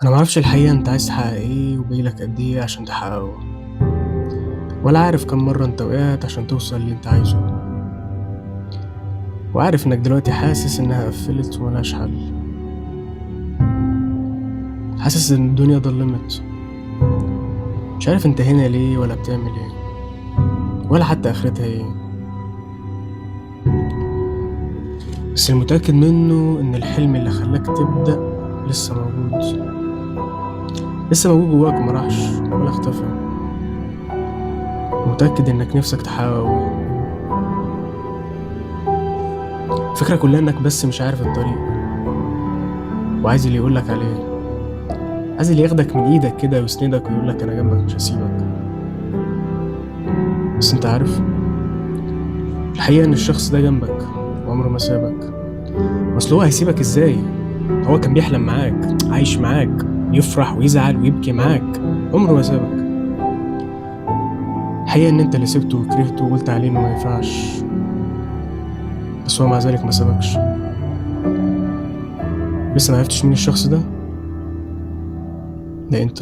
أنا ما أعرفش الحقيقة أنت عايز تحقق إيه وباقي لك قد إيه عشان تحققه، ولا عارف كام مرّة أنت وقعت عشان توصل للي أنت عايزه، وعارف إنك دلوقتي حاسس إنها قفّلت وما لهاش حل، حاسس إن الدنيا ضلِّمت، مش عارف أنت هنا ليه ولا بتعمل إيه، ولا حتى آخرتها إيه، بس المتأكد منه إن الحلم اللي خلّاك تبدأ لسه موجود، لسه موجود جواك وما راحش ولا اختفى، ومتأكد إنك نِفْسك تحققه. الفكرة كلّها إنك بس مش عارف الطريق، وعايز اللي يقول لك عليه. عايز اللي ياخدك من إيدك كده ويسندك ويقول لك أنا جنبك مش هاسيبك، بس أنت عارف الحقيقة إن الشخص ده جنبك وعمره ما سابك، أصل هو هيسيبك إزاي؟ هو كان بيحلم معاك، عايش معاك، يفرح ويزعل ويبكي معاك، عمره ما سابك. الحقيقة إن أنت اللي سِبته وكرهته وقُلت عليه إنه ما ينفعش، بس هو مع ذلك ما سابكش. لسه ما عرفتش مين الشخص ده؟ ده أنت.